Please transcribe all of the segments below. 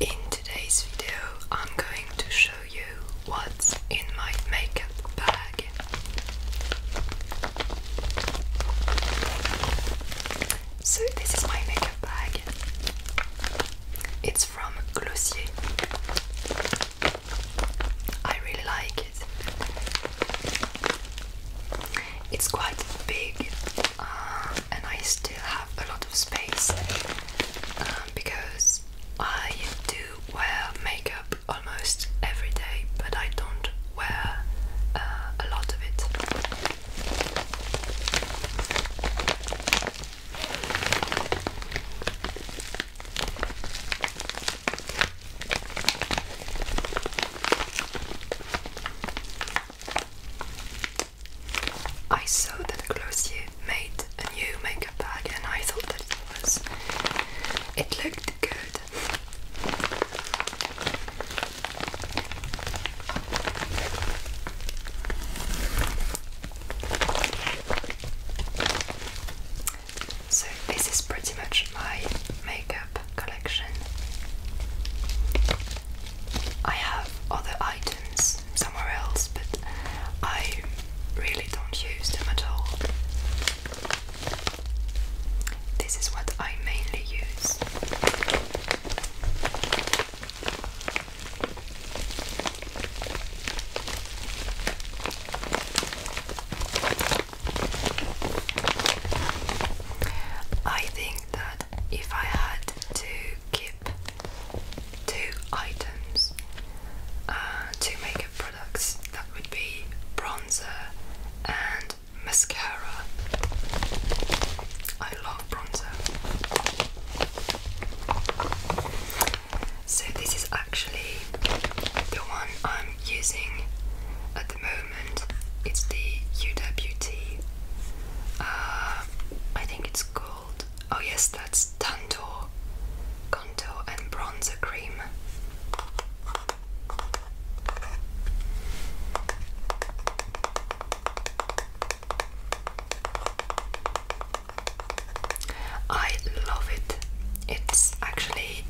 In today's video, I'm going to show you what's in my makeup bag. So this is my makeup bag. It's from Glossier. I really like it. It's quite big and I still have a lot of space because I do wear makeup almost every day, but I don't wear a lot of it. I saw that Glossier made a new makeup bag and I thought that it looked good. So this is pretty much my makeup collection. I have other items somewhere else, but I really don't use them at all. This is what I mainly use. I think that if I had to keep two items, two makeup products, that would be bronzer and mascara. I love bronzer. So this is actually the one I'm using at the moment. It's the Huda Beauty. I think it's called, oh yes, that's Contour and Bronzer Cream. I love it. It's actually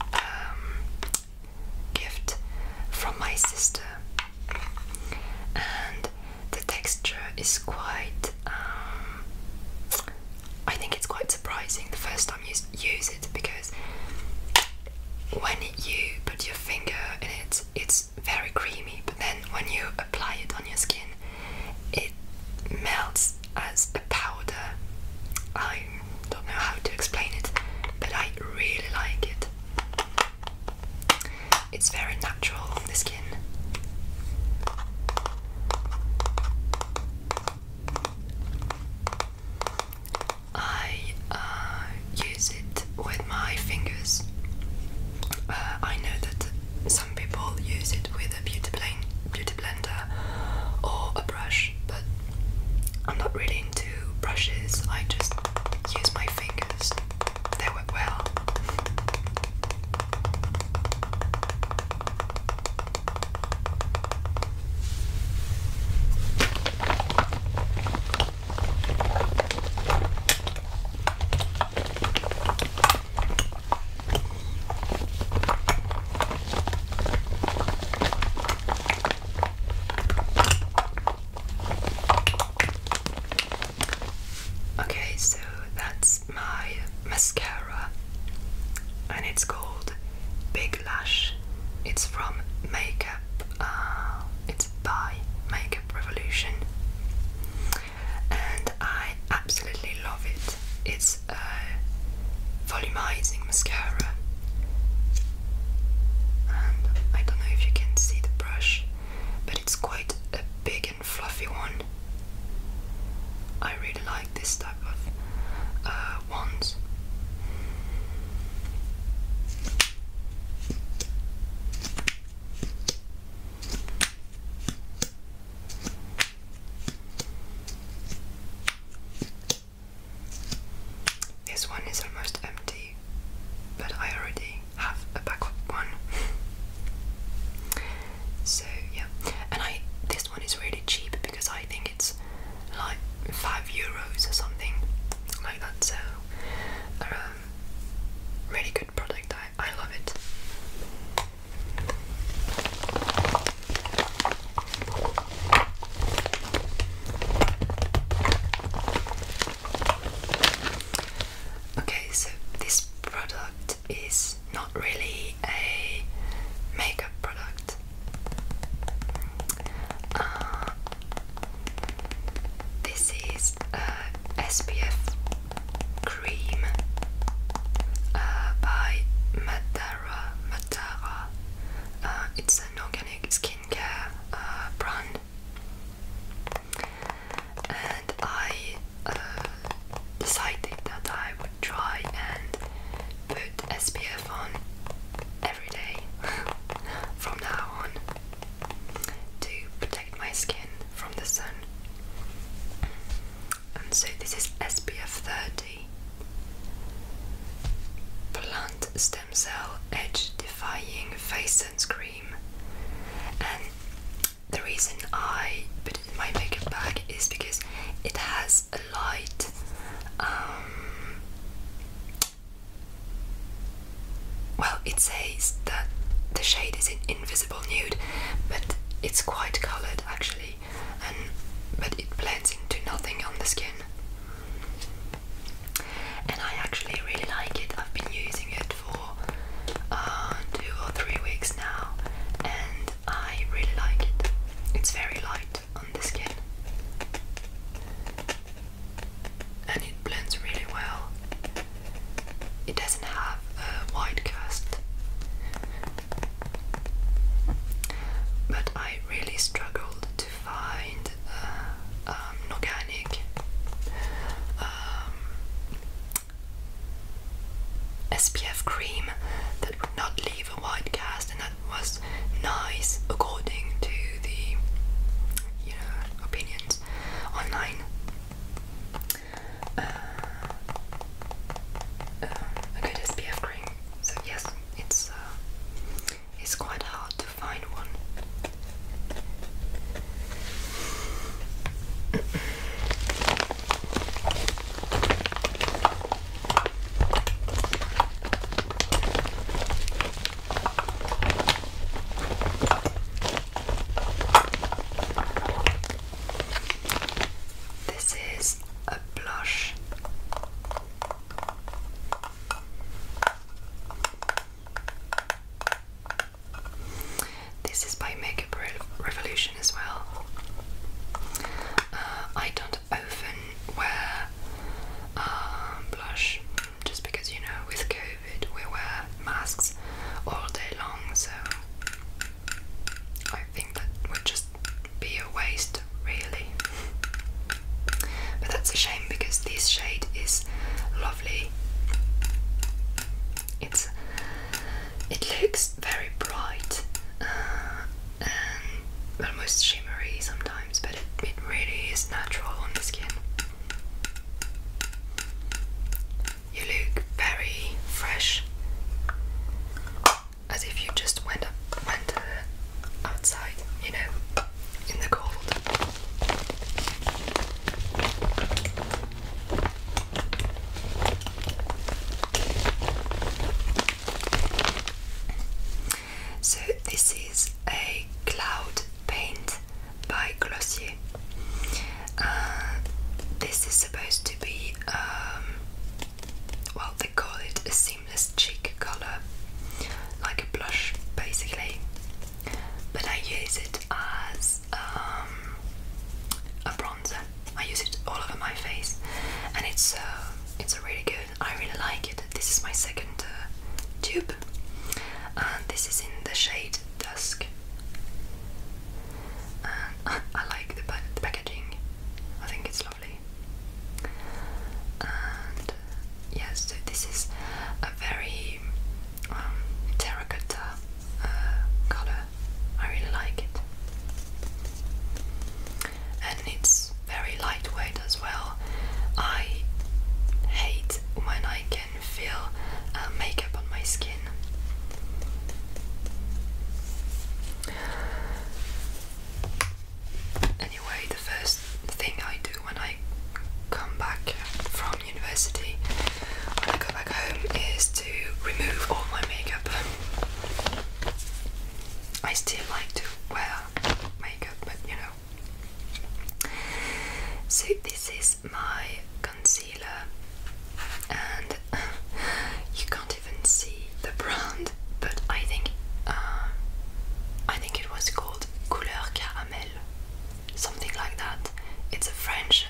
gift from my sister, and the texture is quite I think it's quite surprising the first time you use it, because when you put your finger in it, it's very creamy, but then when you apply it on your skin, it melts as a powder. I don't know how to explain it, but I really like it. It's very natural on the skin. I use it with my fingers. I know that some people use it with a beauty blender or a brush, but I'm not really into brushes. I just use my fingers. They work well. Okay, so that's my mascara, and it's called Big Lash. It's from Makeup, it's by Makeup Revolution, and I absolutely love it. It's a volumizing mascara, and I don't know if you can see the brush, but it's quite a big and fluffy one. I really like this type of wands. This one is almost empty, but it's an organic skincare brand, and I decided that I would try and put SPF on every day from now on to protect my skin from the sun. And so this is SPF 30 Plant Stem Cell Edge Defying Face Sunscreen. And the reason I put it in my makeup bag is because it has a light well, it says that the shade is in Invisible Nude, but it's quite coloured actually, but it blends into nothing on the skin. And I actually really like it. I've been using it for 2 or 3 weeks now, and I really like it. It's very light on the skin, and it blends really well. It doesn't have a white cast, but I really struggled to find an organic SPF cream that would not leave a white cast and that was nice according to the opinions online. A good SPF cream. So yes, it's quite hard to find one. This is a blush. This is by Makeup Revolution as well. I don't often wear blush just because, with COVID we wear masks all day long, so I think that would just be a waste really. But that's a shame because this shade is lovely. It looks very bright and almost shimmery sometimes, but it really is natural on the skin. You look very fresh, as if you just went outside, in the cold. So this is a cloud paint by Glossier. This is supposed to be, well, they call it a seamless cheek color, like a blush basically, but I use it as a bronzer. I use it all over my face, and it's really good. I really like it. This is my second tube, and this is in the shade Dusk. And I like the packaging. I think it's lovely. And yes, so this is a very terracotta color. I really like it, and it's very lightweight as well. I hate when I can feel makeup on my skin. Anyway, the first thing I do when I come back from university, when I go back home, is to remove all my makeup. I still like to wear makeup, but So this is my concealer, and you can't even see the brand, but I think it was called Couleur Caramel, something like that. It's a French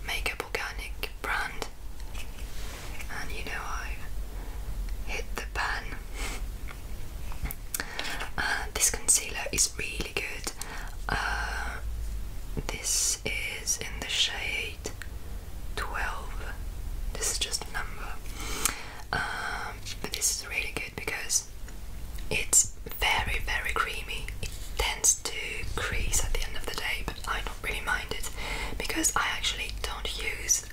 makeup organic brand, and I hit the pan crease at the end of the day, but I don't really mind it because I actually don't use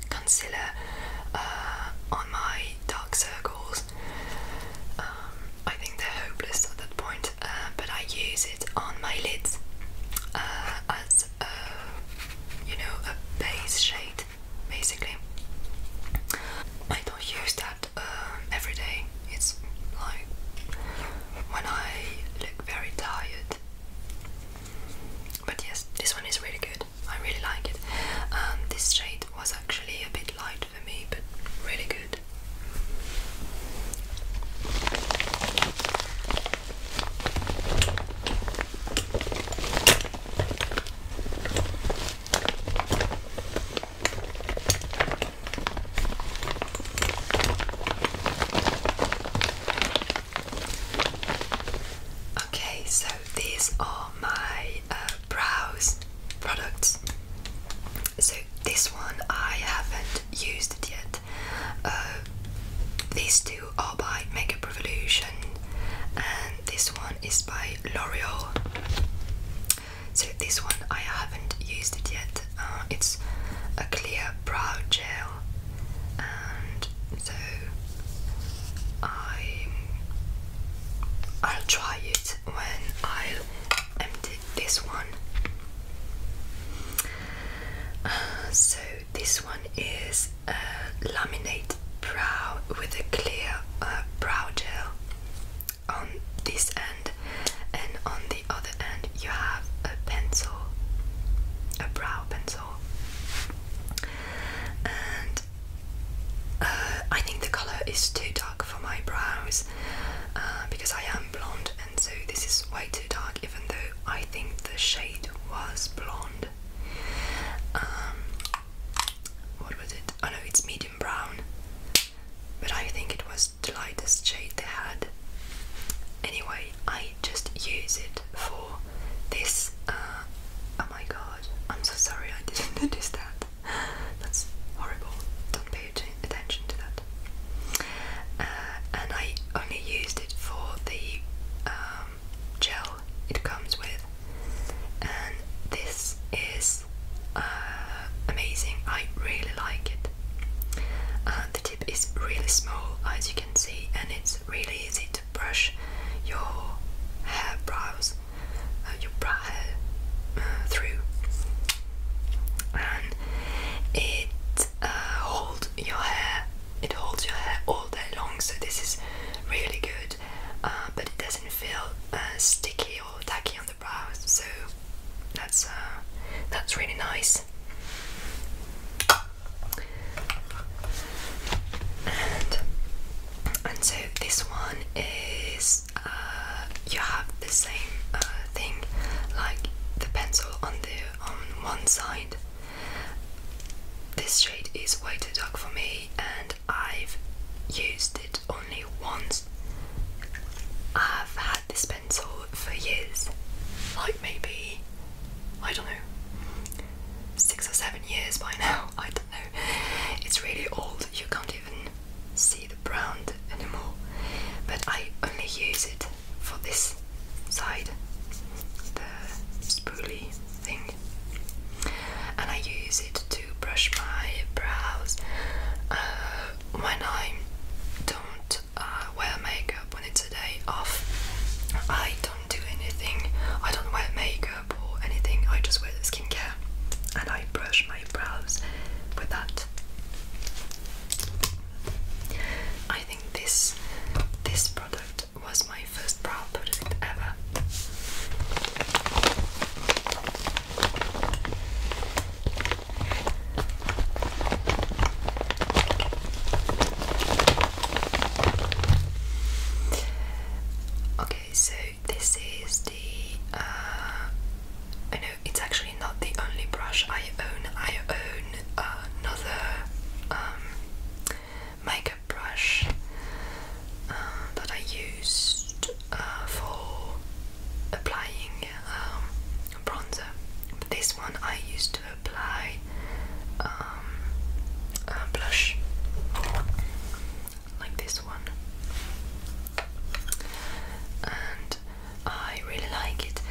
concealer on my dark circles. I think they're hopeless at that point, but I use it on my lids as you know, a base shade basically. I don't use that every day. It's like when I look very tired. But yes, this one is really good. I really like it. This shade was actually a bit light for me, but really good. Okay, so these are my brows products. So this one I haven't used it yet. These two are by Makeup Revolution and this one is by L'Oreal. So this one I haven't used it yet. It's a clear brow gel, and so I'll try it when I'll empty this one. So this one is a laminate brow with a clear brow gel on this end, and on the other end you have a pencil, a brow pencil, and I think the color is too dark for my brows because I am blonde, and so this is way too dark, even though I think the shade was blonde. What was it? Oh no, it's medium brown, but I think it was the lightest shade they had. Anyway, I just use it for this. Oh my god, I'm so sorry I didn't notice that. That's horrible. Don't pay attention to that. And I only used it for the gel it comes with, and this is amazing. I really like it. The tip is really small, as you can see, and it's really easy to brush your hair brows, your brow hair through, and it holds your hair. It holds your hair all day long. So this is really good, but it doesn't feel sticky or tacky on the brows. So that's really nice. And so this one is you have the same thing, like the pencil on one side. This shade is way too dark for me, and I've used it only once. I've had this pencil for years, like maybe, I don't know, 6 or 7 years by now. I don't know. It's really old. You can't even see the brown anymore. But I only use it for this side, the spoolie thing, and I use it to brush my brows when I don't wear makeup. When it's a day off, I don't do anything. I don't wear makeup or anything. I just wear the skincare, and I brush my brows with that. I think this product was my first brow product ever. Okay, so this is the I know it's actually not the only brush I own. I own another makeup brush that I used for applying bronzer. But this one I used to apply blush, like this one, and I really like it.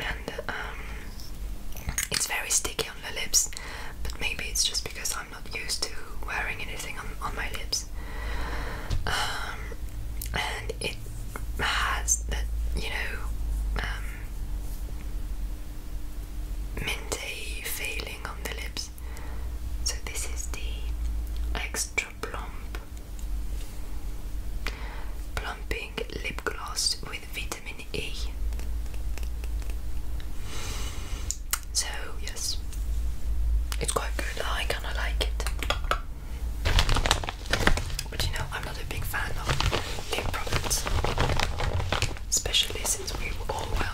and it's very sticky on the lips, but maybe it's just because I'm not used to wearing anything on my lips. And it has that, you know, minty feeling on the lips. So this is the extra plumping lip gloss with vitamin E. So yes, it's quite good. I kind of like it. But you know, I'm not a big fan of lip products, especially since we all wear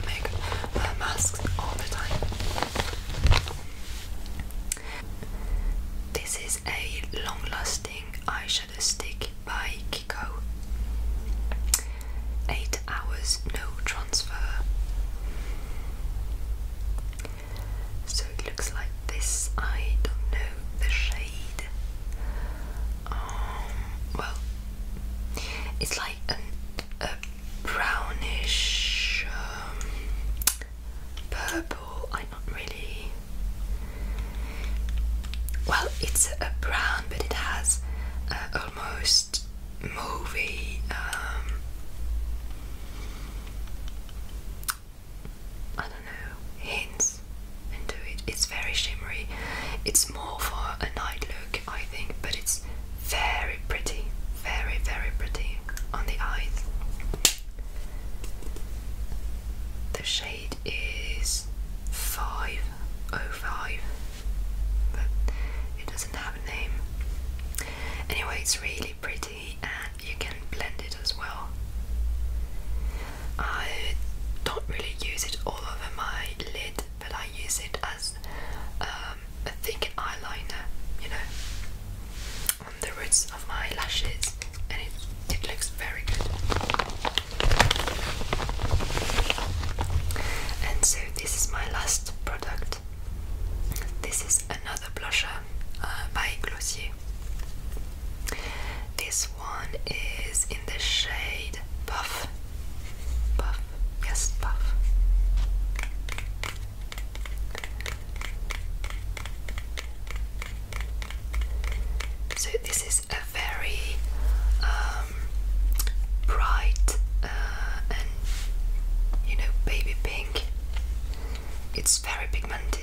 masks all the time. This is a long-lasting eyeshadow stick by Kiko. 8 hours, no transfer. So it looks like this. I don't know the shade. Well, it's like a brownish purple. I'm not really. Well, it's a brown, but it has almost mauvey. I don't know, hints into it. It's very shimmery. It's more for a night look, I think, but it's very pretty, very, very pretty on the eyes. The shade is 505, but it doesn't have a name. Anyway, it's really pretty and you can blend it as well. I don't really use it all over my lid, but I use it as a thick eyeliner, you know, on the roots of my lashes, and it looks very good. And so this is my last product. This is another blusher by Glossier. This one is in the shade Puff. Puff, yes, Puff. So this is a very bright and, you know, baby pink. It's very pigmented.